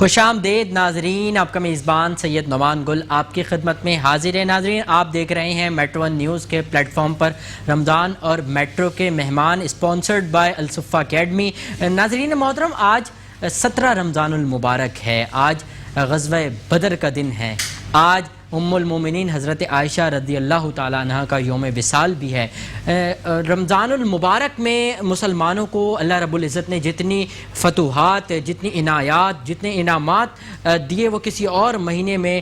خوش آمدید ناظرین، آپ کا میزبان سید نعمان گل آپ کی خدمت میں حاضر ہے۔ ناظرین، آپ دیکھ رہے ہیں میٹرو ون نیوز کے پلیٹ فارم پر رمضان اور میٹرو کے مہمان، اسپانسرڈ بائی الصفہ اکیڈمی۔ ناظرین محترم، آج 17 رمضان المبارک ہے، آج غزوہ بدر کا دن ہے، آج ام المومنین حضرت عائشہ رضی اللہ تعالیٰ عنہ کا یوم وصال بھی ہے۔ رمضان المبارک میں مسلمانوں کو اللہ رب العزت نے جتنی فتوحات، جتنی عنایات، جتنے انعامات دیے وہ کسی اور مہینے میں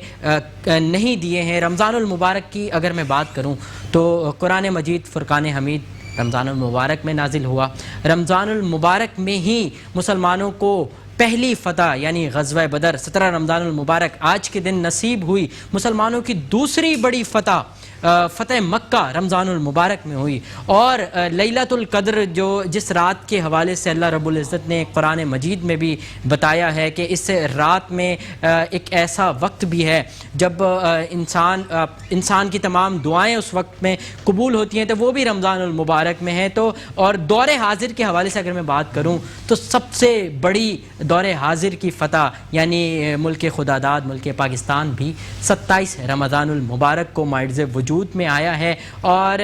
نہیں دیے ہیں۔ رمضان المبارک کی اگر میں بات کروں تو قرآن مجید فرقان حمید رمضان المبارک میں نازل ہوا۔ رمضان المبارک میں ہی مسلمانوں کو پہلی فتح یعنی غزوہ بدر 17 رمضان المبارک آج کے دن نصیب ہوئی۔ مسلمانوں کی دوسری بڑی فتح فتح مکہ رمضان المبارک میں ہوئی، اور لیلۃ القدر جو جس رات کے حوالے سے اللہ رب العزت نے قرآن مجید میں بھی بتایا ہے کہ اس رات میں ایک ایسا وقت بھی ہے جب انسان کی تمام دعائیں اس وقت میں قبول ہوتی ہیں، تو وہ بھی رمضان المبارک میں ہے۔ تو اور دور حاضر کے حوالے سے اگر میں بات کروں تو سب سے بڑی دور حاضر کی فتح یعنی ملک خداداد ملک پاکستان بھی 27 رمضان المبارک کو مائرز وجود میں آیا ہے۔ اور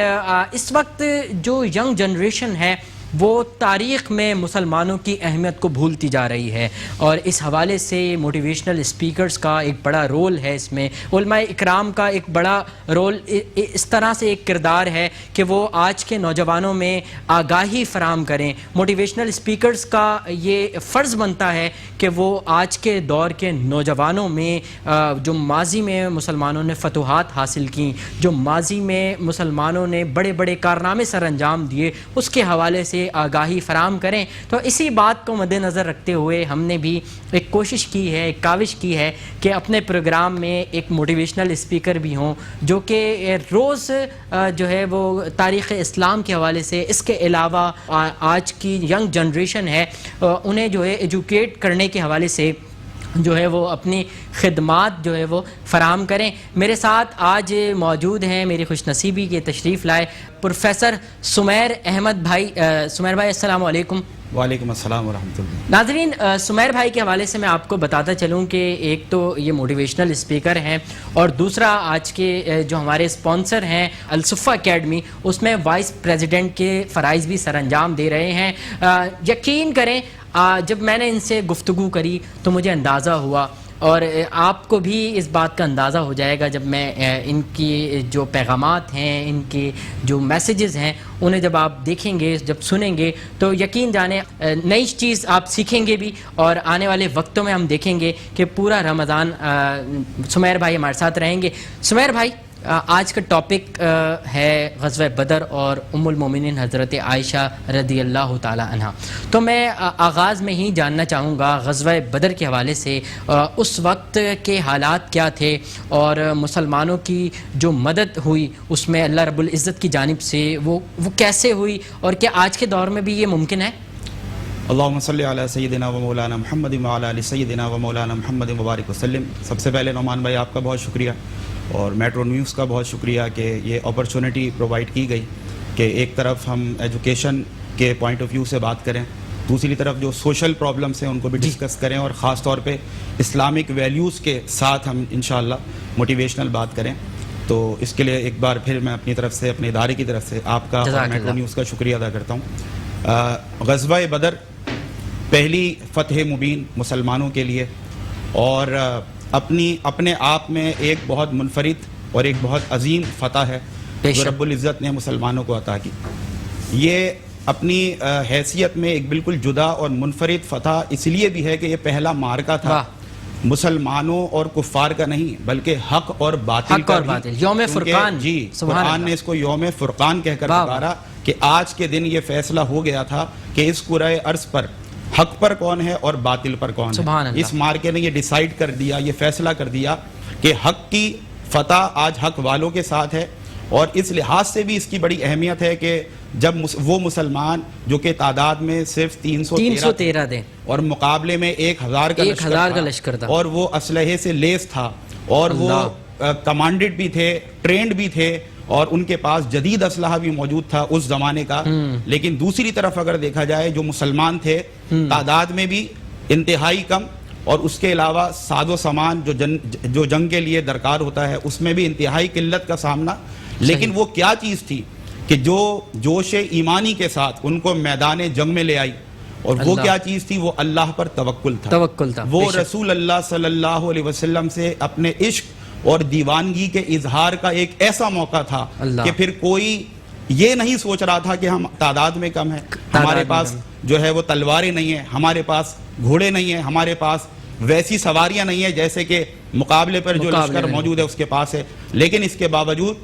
اس وقت جو ینگ جنریشن ہے وہ تاریخ میں مسلمانوں کی اہمیت کو بھولتی جا رہی ہے، اور اس حوالے سے موٹیویشنل اسپیکرز کا ایک بڑا رول ہے، اس میں علماء اکرام کا ایک بڑا رول اس طرح سے ایک کردار ہے کہ وہ آج کے نوجوانوں میں آگاہی فراہم کریں۔ موٹیویشنل اسپیکرز کا یہ فرض بنتا ہے کہ وہ آج کے دور کے نوجوانوں میں جو ماضی میں مسلمانوں نے فتوحات حاصل کیں، جو ماضی میں مسلمانوں نے بڑے بڑے کارنامے سر انجام دیے، اس کے حوالے سے آگاہی فراہم کریں۔ تو اسی بات کو مد نظر رکھتے ہوئے ہم نے بھی ایک کوشش کی ہے، ایک کاوش کی ہے کہ اپنے پروگرام میں ایک موٹیویشنل اسپیکر بھی ہوں جو کہ روز جو ہے وہ تاریخ اسلام کے حوالے سے، اس کے علاوہ آج کی ینگ جنریشن ہے انہیں جو ہے ایجوکیٹ کرنے کے حوالے سے جو ہے وہ اپنی خدمات جو ہے وہ فراہم کریں۔ میرے ساتھ آج موجود ہیں، میری خوش نصیبی کے تشریف لائے پروفیسر سمیر احمد بھائی۔ سمیر بھائی السلام علیکم۔ وعلیکم السلام ورحمۃ اللہ۔ ناظرین، سمیر بھائی کے حوالے سے میں آپ کو بتاتا چلوں کہ ایک تو یہ موٹیویشنل اسپیکر ہیں، اور دوسرا آج کے جو ہمارے اسپانسر ہیں الصفہ اکیڈمی، اس میں وائس پریزیڈنٹ کے فرائض بھی سر انجام دے رہے ہیں۔ یقین کریں جب میں نے ان سے گفتگو کری تو مجھے اندازہ ہوا، اور آپ کو بھی اس بات کا اندازہ ہو جائے گا جب میں ان کی جو پیغامات ہیں، ان کے جو میسیجز ہیں، انہیں جب آپ دیکھیں گے، جب سنیں گے تو یقین جانیں نئی چیز آپ سیکھیں گے بھی، اور آنے والے وقتوں میں ہم دیکھیں گے کہ پورا رمضان سمیر بھائی ہمارے ساتھ رہیں گے۔ سمیر بھائی، آج کا ٹاپک ہے غزوہ بدر اور ام المومنین حضرت عائشہ رضی اللہ تعالی عنہ۔ تو میں آغاز میں ہی جاننا چاہوں گا غزوہ بدر کے حوالے سے اس وقت کے حالات کیا تھے، اور مسلمانوں کی جو مدد ہوئی اس میں اللہ رب العزت کی جانب سے وہ کیسے ہوئی، اور کیا آج کے دور میں بھی یہ ممکن ہے؟ اللہم صلی علی سیدنا و مولانا محمد وعلی آل سیدنا و مولانا محمد مبارک وسلم۔ سب سے پہلے نعمان بھائی آپ کا بہت شکریہ، اور میٹرو نیوز کا بہت شکریہ کہ یہ اپرچونٹی پرووائڈ کی گئی کہ ایک طرف ہم ایجوکیشن کے پوائنٹ آف ویو سے بات کریں، دوسری طرف جو سوشل پرابلمس ہیں ان کو بھی ڈسکس کریں، اور خاص طور پہ اسلامک ویلیوز کے ساتھ ہم انشاءاللہ موٹیویشنل بات کریں۔ تو اس کے لیے ایک بار پھر میں اپنی طرف سے، اپنے ادارے کی طرف سے آپ کا اور میٹرو نیوز کا شکریہ ادا کرتا ہوں۔ غزوہ بدر پہلی فتح مبین مسلمانوں کے لیے، اور اپنے آپ میں ایک بہت منفرد اور ایک بہت عظیم فتح ہے جو رب العزت نے مسلمانوں کو عطا کی۔ یہ اپنی حیثیت میں ایک بالکل جدا اور منفرد فتح اس لیے بھی ہے کہ یہ پہلا معرکہ تھا مسلمانوں اور کفار کا نہیں، بلکہ حق اور باطل کا بھی۔ یوم فرقان، جی، قرآن نے اس کو یوم فرقان کہہ کر پکارا کہ آج کے دن یہ فیصلہ ہو گیا تھا کہ اس کرۂ ارض پر حق پر کون ہے اور باطل پر کون ہے۔ اس مارکے نے یہ ڈیسائیڈ کر دیا، یہ فیصلہ کر دیا کہ حق کی فتح آج حق والوں کے ساتھ ہے، اور اس لحاظ سے بھی اس کی بڑی اہمیت ہے کہ جب وہ مسلمان جو کہ تعداد میں صرف 313 تھے اور مقابلے میں 1000 کا لشکر تھا، اور وہ اسلحے سے لیس تھا، اور وہ کمانڈڈ بھی تھے، ٹرینڈ بھی تھے، اور ان کے پاس جدید اسلحہ بھی موجود تھا اس زمانے کا۔ لیکن دوسری طرف اگر دیکھا جائے جو مسلمان تھے تعداد میں بھی انتہائی کم، اور اس کے علاوہ ساز و سامان جو جنگ کے لیے درکار ہوتا ہے اس میں بھی انتہائی قلت کا سامنا. لیکن وہ کیا چیز تھی کہ جو جوش ایمانی کے ساتھ ان کو میدان جنگ میں لے آئی, اور وہ کیا چیز تھی؟ وہ اللہ پر توکل تھا. وہ رسول اللہ صلی اللہ علیہ وسلم سے اپنے عشق اور دیوانگی کے اظہار کا ایک ایسا موقع تھا کہ پھر کوئی یہ نہیں سوچ رہا تھا کہ ہم تعداد میں کم ہیں, ہمارے پاس جو ہے وہ تلواریں نہیں ہیں, ہمارے پاس گھوڑے نہیں ہیں, ہمارے پاس ویسی سواریاں نہیں ہیں جیسے کہ مقابلے پر جو لشکر موجود ہے اس کے پاس ہے. لیکن اس کے باوجود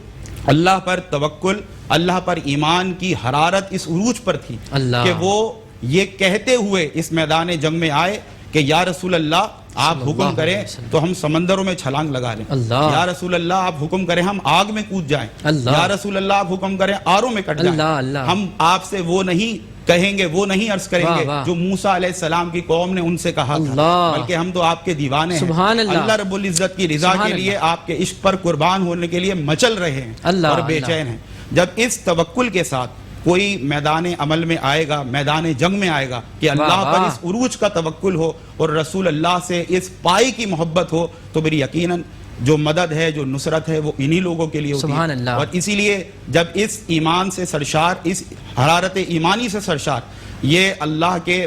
اللہ پر توکل, اللہ پر ایمان کی حرارت اس عروج پر تھی کہ وہ یہ کہتے ہوئے اس میدان جنگ میں آئے کہ یا رسول اللہ آپ حکم کریں تو ہم سمندروں میں چھلانگ لگا لیں, یا رسول اللہ آپ حکم کریں ہم آگ میں کود جائیں, یا رسول اللہ آپ حکم کریں آروں میں کٹ جائیں. ہم آپ سے وہ نہیں کہیں گے, وہ نہیں عرض کریں گے جو موسیٰ علیہ السلام کی قوم نے ان سے کہا تھا, بلکہ ہم تو آپ کے دیوانے ہیں. اللہ رب العزت کی رضا کے لیے, آپ کے عشق پر قربان ہونے کے لیے مچل رہے ہیں اور بے چین ہیں. جب اس توکل کے ساتھ کوئی میدان عمل میں آئے گا, میدان جنگ میں آئے گا, کہ اللہ پر اس عروج کا توکل ہو اور رسول اللہ سے اس پائی کی محبت ہو, تو میری یقیناً جو مدد ہے, جو نصرت ہے, وہ انہی لوگوں کے لیے ہوتی ہے. اور اسی لیے جب اس ایمان سے سرشار, اس حرارت ایمانی سے سرشار یہ اللہ کے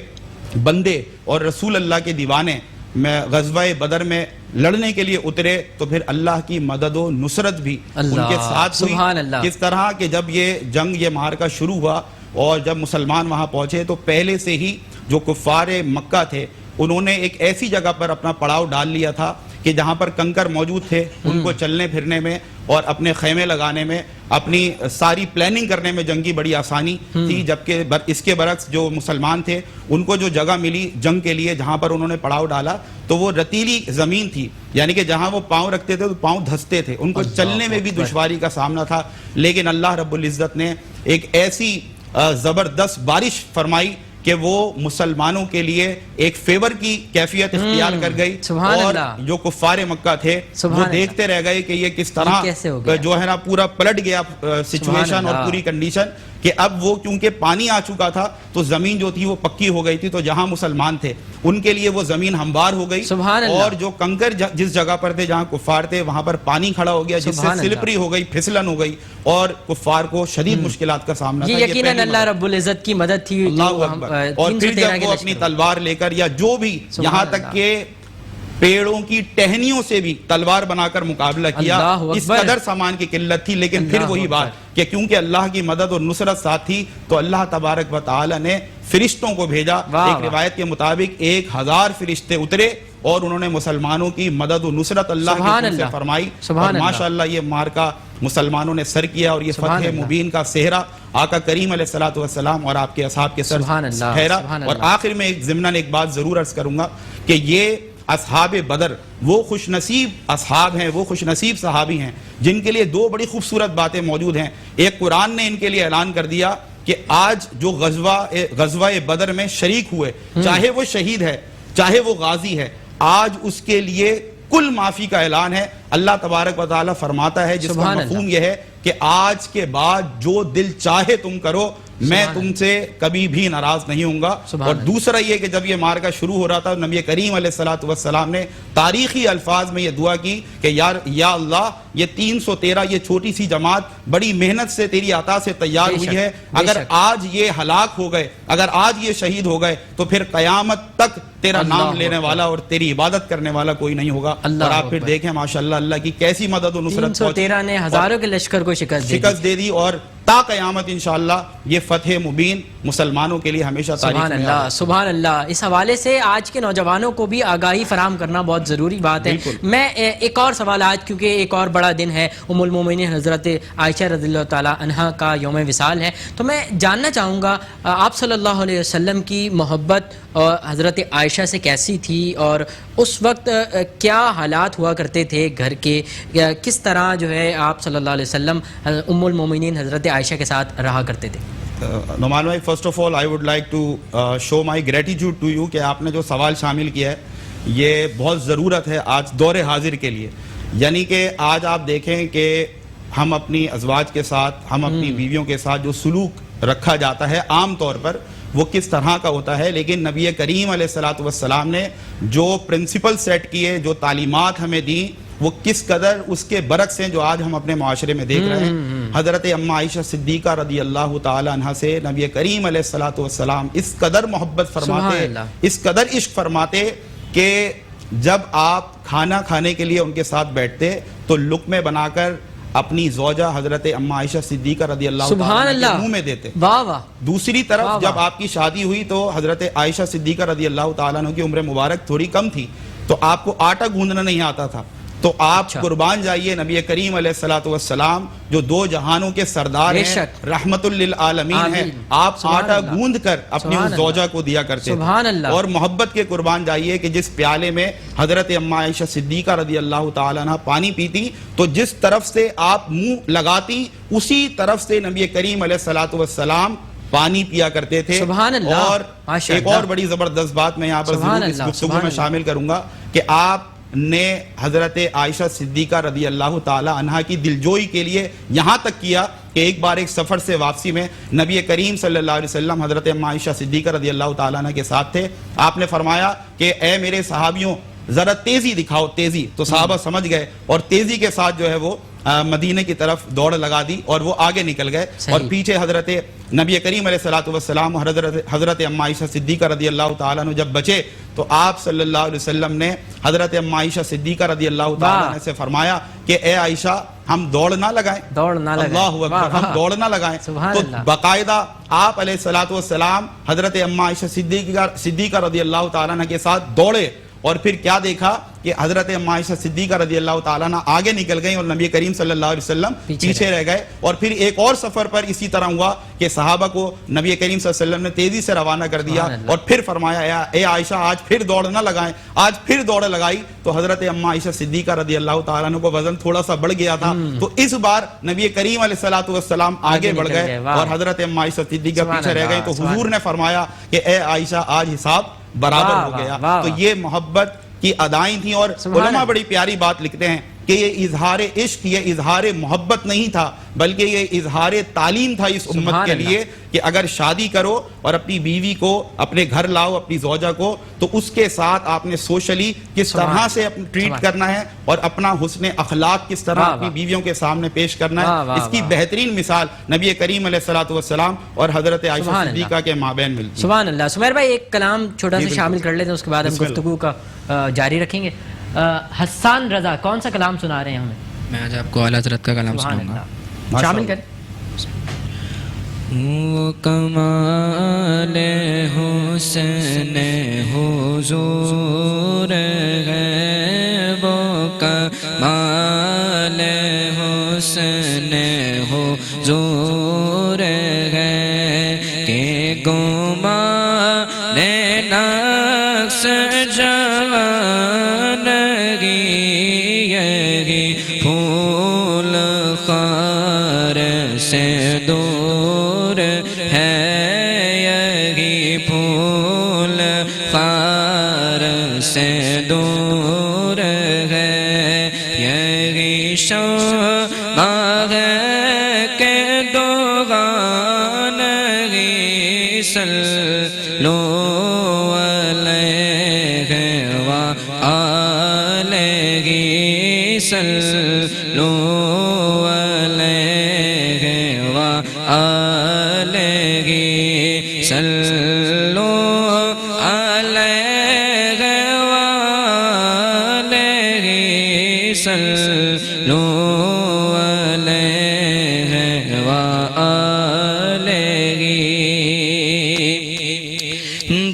بندے اور رسول اللہ کے دیوانے میں غزوہ بدر میں لڑنے کے لیے اترے, تو پھر اللہ کی مدد و نصرت بھی ان کے ساتھ ہوئی. کس طرح کہ جب یہ جنگ, یہ معرکہ شروع ہوا اور جب مسلمان وہاں پہنچے تو پہلے سے ہی جو کفار مکہ تھے انہوں نے ایک ایسی جگہ پر اپنا پڑاؤ ڈال لیا تھا کہ جہاں پر کنکر موجود تھے, ان کو چلنے پھرنے میں اور اپنے خیمے لگانے میں, اپنی ساری پلاننگ کرنے میں جنگ کی بڑی آسانی تھی. جبکہ اس کے برعکس جو مسلمان تھے ان کو جو جگہ ملی جنگ کے لیے جہاں پر انہوں نے پڑاؤ ڈالا تو وہ رتیلی زمین تھی, یعنی کہ جہاں وہ پاؤں رکھتے تھے تو پاؤں دھستے تھے, ان کو چلنے میں بھی دشواری کا سامنا تھا. لیکن اللہ رب العزت نے ایک ایسی زبردست بارش فرمائی کہ وہ مسلمانوں کے لیے ایک فیور کی کیفیت اختیار کر گئی, اور جو کفار مکہ تھے وہ دیکھتے رہ گئے کہ یہ کس طرح جو ہے نا پورا پلٹ گیا سچویشن اور پوری کنڈیشن, کہ اب وہ کیونکہ پانی آ چکا تھا تو زمین جو تھی وہ پکی ہو گئی تھی, تو جہاں مسلمان تھے ان کے لیے وہ زمین ہموار ہو گئی, اور جو کنکر جس جگہ پر تھے جہاں کفار تھے وہاں پر پانی کھڑا ہو گیا, جس سے سلپری ہو گئی, پھسلن ہو گئی, اور کفار کو شدید مشکلات کا سامنا تھا. یقیناً اللہ رب العزت کی مدد تھی. اور پھر جب وہ اپنی تلوار لے کر, یا جو بھی, یہاں تک کہ پیڑوں کی ٹہنیوں سے بھی تلوار بنا کر مقابلہ کیا, اس قدر سامان کی قلت تھی. لیکن پھر وہی بات کہ کیونکہ اللہ کی مدد اور نصرت ساتھ تھی تو اللہ تبارک و تعالی نے فرشتوں کو بھیجا. ایک روایت کے مطابق 1000 فرشتے اترے اور انہوں نے مسلمانوں کی مدد و نصرت اللہ کی سے فرمائی, اور ماشاءاللہ یہ معرکہ مسلمانوں نے سر کیا, اور یہ فتح مبین کا صحرا آقا کریم علیہ الصلوۃ والسلام اور آپ کے اصحاب کے سر ٹھہرا. اور آخر میں ضمناً ایک بات ضرور عرض کروں گا کہ یہ اصحاب بدر وہ خوش نصیب اصحاب ہیں, وہ خوش نصیب صحابی ہیں جن کے لیے دو بڑی خوبصورت باتیں موجود ہیں. ایک, قرآن نے ان کے لیے اعلان کر دیا کہ آج جو غزوہ بدر میں شریک ہوئے, چاہے وہ شہید ہے چاہے وہ غازی ہے, آج اس کے لیے کل معافی کا اعلان ہے. اللہ تبارک و تعالی فرماتا ہے, جس کا مفہوم یہ ہے کہ آج کے بعد جو دل چاہے تم کرو, میں تم سے کبھی بھی ناراض نہیں ہوں گا. اور دوسرا یہ کہ جب یہ معرکہ شروع ہو رہا تھا نبی کریم علیہ الصلوۃ والسلام نے تاریخی الفاظ میں یہ دعا کی کہ یا اللہ یہ 313 یہ چھوٹی سی جماعت بڑی محنت سے تیری عطا سے تیار ہوئی ہے, اگر آج یہ ہلاک ہو گئے, اگر آج یہ شہید ہو گئے تو پھر قیامت تک تیرا نام لینے والا اور تیری عبادت کرنے والا کوئی نہیں ہوگا. اور آپ پھر دیکھیں ماشاءاللہ اللہ کی کیسی مدد و نصرت. 313 نے ہزاروں کے لشکر کو شکست دے دی, اور تا قیامت انشاءاللہ یہ فتح مبین مسلمانوں کے لیے ہمیشہ تاریخ میں اللہ. سبحان اللہ. اس حوالے سے آج کے نوجوانوں کو بھی آگاہی فراہم کرنا بہت ضروری بات ہے. میں ایک اور سوال, آج کیونکہ ایک اور بڑا دن ہے, ام المومنین حضرت عائشہ رضی اللہ تعالی عنہا کا یوم وصال ہے, تو میں جاننا چاہوں گا آپ صلی اللہ علیہ وسلم کی محبت اور حضرت عائشہ سے کیسی تھی, اور اس وقت کیا حالات ہوا کرتے تھے گھر کے, کس طرح جو ہے آپ صلی اللہ علیہ وسلم ام المومنین حضرت عائشہ کے ساتھ رہا کرتے تھے. نعمان بھائی, first of all I would like to show my gratitude to you کہ آپ نے جو سوال شامل کیا ہے یہ بہت ضرورت ہے آج دور حاضر کے لیے. یعنی کہ آج آپ دیکھیں کہ ہم اپنی ازواج کے ساتھ, ہم اپنی بیویوں کے ساتھ جو سلوک رکھا جاتا ہے عام طور پر, وہ کس طرح کا ہوتا ہے، لیکن نبی کریم علیہ الصلوۃ والسلام نے جو پرنسپل سیٹ کیے، جو تعلیمات ہمیں دیں، وہ کس قدر اس کے برعکس ہیں جو آج ہم اپنے معاشرے میں دیکھ رہے ہیں۔ حضرت اماں عائشہ صدیقہ رضی اللہ تعالی عنہ سے نبی کریم علیہ الصلوۃ والسلام اس قدر محبت فرماتے، اس قدر عشق فرماتے کہ جب آپ کھانا کھانے کے لیے ان کے ساتھ بیٹھتے تو لقمے بنا کر اپنی زوجہ حضرت اماں عائشہ صدیقہ رضی اللہ تعالی عنہ کے منہ میں دیتے۔ دوسری طرف جب آپ کی شادی ہوئی تو حضرت عائشہ صدیقہ رضی اللہ تعالیٰ عنہ کی عمر مبارک تھوڑی کم تھی، تو آپ کو آٹا گوندنا نہیں آتا تھا، تو آپ قربان جائیے نبی کریم علیہ الصلوۃ والسلام جو دو جہانوں کے سردار ہیں، رحمت للعالمین ہیں، آپ آٹا گوند کر اپنی اس زوجہ کو دیا کرتے تھے۔ اور محبت کے قربان جائیے کہ جس پیالے میں حضرت اماں عائشہ صدیقہ رضی اللہ تعالیٰ عنہ پانی پیتی تو جس طرف سے آپ منہ لگاتی اسی طرف سے نبی کریم علیہ الصلوۃ والسلام پانی پیا کرتے تھے۔ اور ایک اور بڑی زبردست بات میں یہاں پر ضرور اس گفتگو میں شامل کروں گا کہ آپ نے حضرت عائشہ صدیقہ رضی اللہ تعالی عنہ کی دلجوئی کے لیے یہاں تک کیا کہ ایک بار ایک سفر سے واپسی میں نبی کریم صلی اللہ علیہ وسلم حضرت اماں عائشہ صدیقہ رضی اللہ تعالی عنہ کے ساتھ تھے۔ آپ نے فرمایا کہ اے میرے صحابیوں ذرا تیزی دکھاؤ، تیزی، تو صحابہ سمجھ گئے اور تیزی کے ساتھ جو ہے وہ مدینے کی طرف دوڑ لگا دی اور وہ آگے نکل گئے، اور پیچھے حضرت نبی کریم علیہ الصلوۃ والسلام اور حضرت اماں عائشہ صدیقہ رضی اللہ تعالیٰ عنہ جب بچے تو آپ صلی اللہ علیہ وسلم نے حضرت اماں عائشہ صدیقہ رضی اللہ تعالیٰ عنہ سے فرمایا کہ اے عائشہ ہم دوڑ نہ لگائیں، اللہ اکبر، ہم دوڑ نہ لگائیں۔ تو باقاعدہ آپ علیہ الصلوۃ والسلام حضرت اماں عائشہ صدیقہ رضی اللہ تعالیٰ عنہ کے ساتھ دوڑے، اور پھر کیا دیکھا کہ حضرت اماں عائشہ صدیقہ رضی اللہ تعالیٰ عنہ آگے نکل گئیں اور نبی کریم صلی اللہ علیہ وسلم پیچھے رہ گئے۔ اور پھر ایک اور سفر پر اسی طرح ہوا کہ صحابہ کو نبی کریم صلی اللہ علیہ وسلم نے تیزی سے روانہ کر دیا اور پھر فرمایا اے عائشہ آج پھر دوڑ نہ لگائیں، آج پھر دوڑ لگائی تو حضرت اماں عائشہ صدیقہ رضی اللہ تعالیٰ عنہ کو وزن تھوڑا سا بڑھ گیا تھا، تو اس بار نبی کریم علیہ الصلوۃ والسلام آگے بڑھ گئے اور حضرت اماں عائشہ صدیقہ پیچھے رہ گئیں، تو حضور نے فرمایا کہ اے عائشہ آج حساب برابر ہو گیا۔ تو یہ محبت کی ادائیں تھیں، اور علماء بڑی پیاری بات لکھتے ہیں کہ یہ اظہار عشق، یہ اظہار محبت نہیں تھا بلکہ یہ اظہار تعلیم تھا اس امت کے لیے کہ اگر شادی کرو اور اپنی بیوی کو اپنے گھر لاؤ، اپنی زوجہ کو، تو اس کے ساتھ آپ نے سوشلی کس طرح سے ٹریٹ کرنا ہے اور اپنا حسن اخلاق کس طرح اپنی بیویوں کے سامنے پیش کرنا ہے، اس کی بہترین مثال نبی کریم علیہ الصلوۃ والسلام اور حضرت عائشہ صدیقہ کے مابین ملتی ہے۔ سبحان اللہ۔ سمیر بھائی ایک کلام چھوٹا سا شامل کر لیتے ہیں، اس کے بعد ہم گفتگو کا جاری رکھیں گے۔ حسان رضا کون سا کلام سنا رہے ہیں ہمیں؟ میں آج آپ کو اعلیٰ حضرت کا کلام سناؤں گا، شامل کریں۔ وہ کمال حسن حضور ہے، وہ کمال حسن حضور ہے کہ گمان نقص پھول خار سے دور ہے، یہی پھول خار سے دور ہے، یہی شمع ہے کہ دوغان ہی صلو علیہ وآلہ صلو علیہ وآلہ صلو علیہ وآلہ صلو علیہ وآلہ،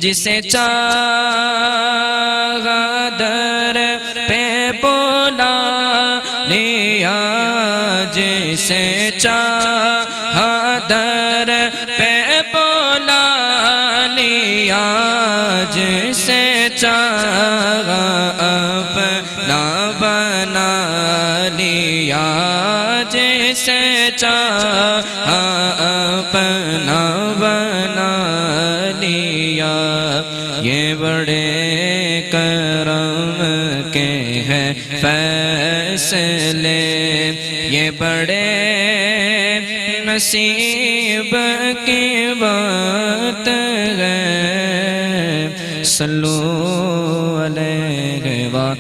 جسے چاہا در پہ بولا لیا، جسے چاہا در پہ بولا لیا، جسے چاہا اپنا بنا لیا، جسے چاہا اپنا بنا لیا، یہ بڑے کرم کے ہیں فیصلے، یہ بڑے نصیب کی بات ہے صلو علیہ وآلہ.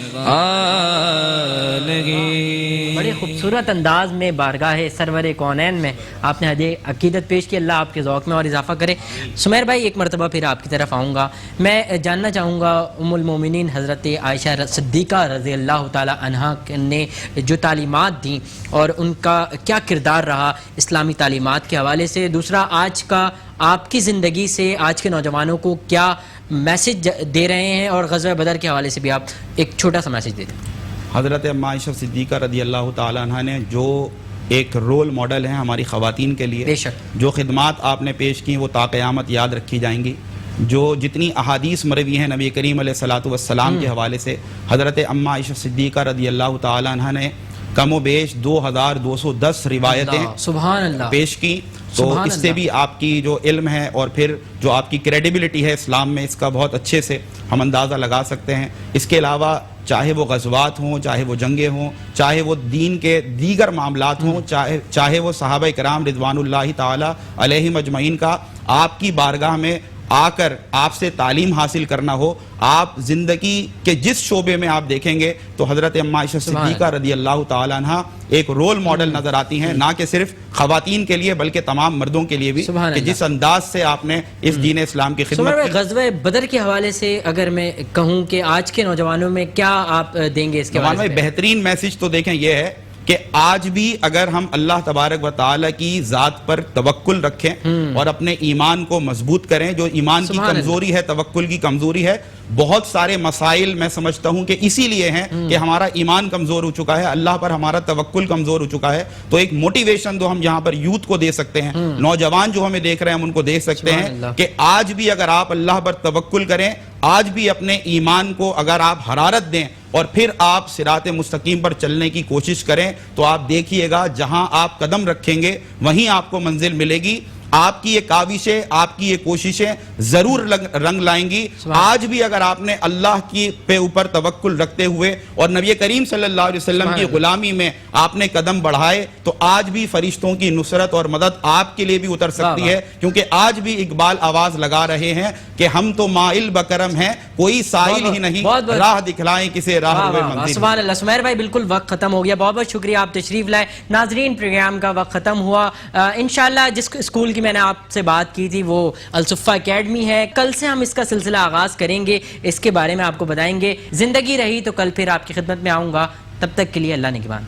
بڑے خوبصورت انداز میں بارگاہ سرور کونین میں آپ نے ہدیہ عقیدت پیش کی. اللہ آپ کے ذوق میں اور اضافہ کرے. سمیر بھائی ایک مرتبہ پھر آپ کی طرف آؤں گا. میں جاننا چاہوں گا ام المومنین حضرت عائشہ صدیقہ رضی اللہ تعالی عنہا نے جو تعلیمات دیں اور ان کا کیا کردار رہا اسلامی تعلیمات کے حوالے سے. دوسرا آج کا آپ کی زندگی سے آج کے نوجوانوں کو کیا میسج دے رہے ہیں اور غزوہ بدر کے حوالے سے بھی آپ ایک چھوٹا سا میسج دے دیں. حضرت اما عائشہ صدیقہ رضی اللہ تعالیٰ عنہ نے جو ایک رول ماڈل ہیں ہماری خواتین کے لیے, بے شک جو خدمات آپ نے پیش کی وہ تا قیامت یاد رکھی جائیں گی. جو جتنی احادیث مروی ہیں نبی کریم علیہ الصلوۃ والسلام کے حوالے سے, حضرت اما عائشہ صدیقہ رضی اللہ تعالیٰ عنہ نے کم و بیش 2210 روایتیں سبحان اللہ پیش کی. تو اس سے بھی آپ کی جو علم ہے اور پھر جو آپ کی کریڈیبلٹی ہے اسلام میں, اس کا بہت اچھے سے ہم اندازہ لگا سکتے ہیں. اس کے علاوہ چاہے وہ غزوات ہوں, چاہے وہ جنگیں ہوں, چاہے وہ دین کے دیگر معاملات ہوں, چاہے وہ صحابہ کرام رضوان اللہ تعالی علیہم اجمعین کا آپ کی بارگاہ میں آ کر آپ سے تعلیم حاصل کرنا ہو, آپ زندگی کے جس شعبے میں آپ دیکھیں گے تو حضرت اما عائشہ صدیقہ رضی اللہ تعالیٰ عنہ ایک رول ماڈل نظر آتی ہیں, نہ کہ صرف خواتین کے لیے بلکہ تمام مردوں کے لیے بھی, کہ جس انداز سے آپ نے اس دین اسلام کی خدمت کی. غزوہ بدر کے حوالے سے اگر میں کہوں کہ آج کے نوجوانوں میں کیا آپ دیں گے اس کے حوالے سے؟ بہترین میسج تو دیکھیں یہ ہے کہ آج بھی اگر ہم اللہ تبارک و تعالی کی ذات پر توکل رکھیں اور اپنے ایمان کو مضبوط کریں, جو ایمان کی کمزوری ہے, توکل کی کمزوری ہے, بہت سارے مسائل میں سمجھتا ہوں کہ اسی لیے ہیں کہ ہمارا ایمان کمزور ہو چکا ہے, اللہ پر ہمارا توکل کمزور ہو چکا ہے. تو ایک موٹیویشن جو ہم یہاں پر یوتھ کو دے سکتے ہیں, نوجوان جو ہمیں دیکھ رہے ہیں ہم ان کو دے سکتے ہیں کہ آج بھی اگر آپ اللہ پر توکل کریں, آج بھی اپنے ایمان کو اگر آپ حرارت دیں اور پھر آپ صراط مستقیم پر چلنے کی کوشش کریں, تو آپ دیکھیے گا جہاں آپ قدم رکھیں گے وہیں آپ کو منزل ملے گی. آپ کی یہ کاوشیں, آپ کی یہ کوششیں ضرور رنگ لائیں گی. آج بھی اگر آپ نے اللہ کی پہ اوپر توکل رکھتے ہوئے اور نبی کریم صلی اللہ علیہ وسلم کی غلامی میں آپ نے قدم بڑھائے, تو آج بھی فرشتوں کی نصرت اور مدد آپ کے لیے بھی اتر سکتی ہے, کیونکہ آج بھی اقبال آواز لگا رہے ہیں کہ ہم تو مائل بکرم ہیں, کوئی سائل ہی نہیں, راہ دکھلائیں کسے راہ ہوئے منزل. سبحان اللہ. سمیر بھائی بالکل وقت ختم ہو گیا, بہت بہت شکریہ آپ تشریف لائے. ناظرین پروگرام کا وقت ختم ہوا. انشاءاللہ جس اسکول کی میں نے آپ سے بات کی تھی وہ الصفہ اکیڈمی ہے. کل سے ہم اس کا سلسلہ آغاز کریں گے, اس کے بارے میں آپ کو بتائیں گے. زندگی رہی تو کل پھر آپ کی خدمت میں آؤں گا. تب تک کے لیے اللہ نگہبان.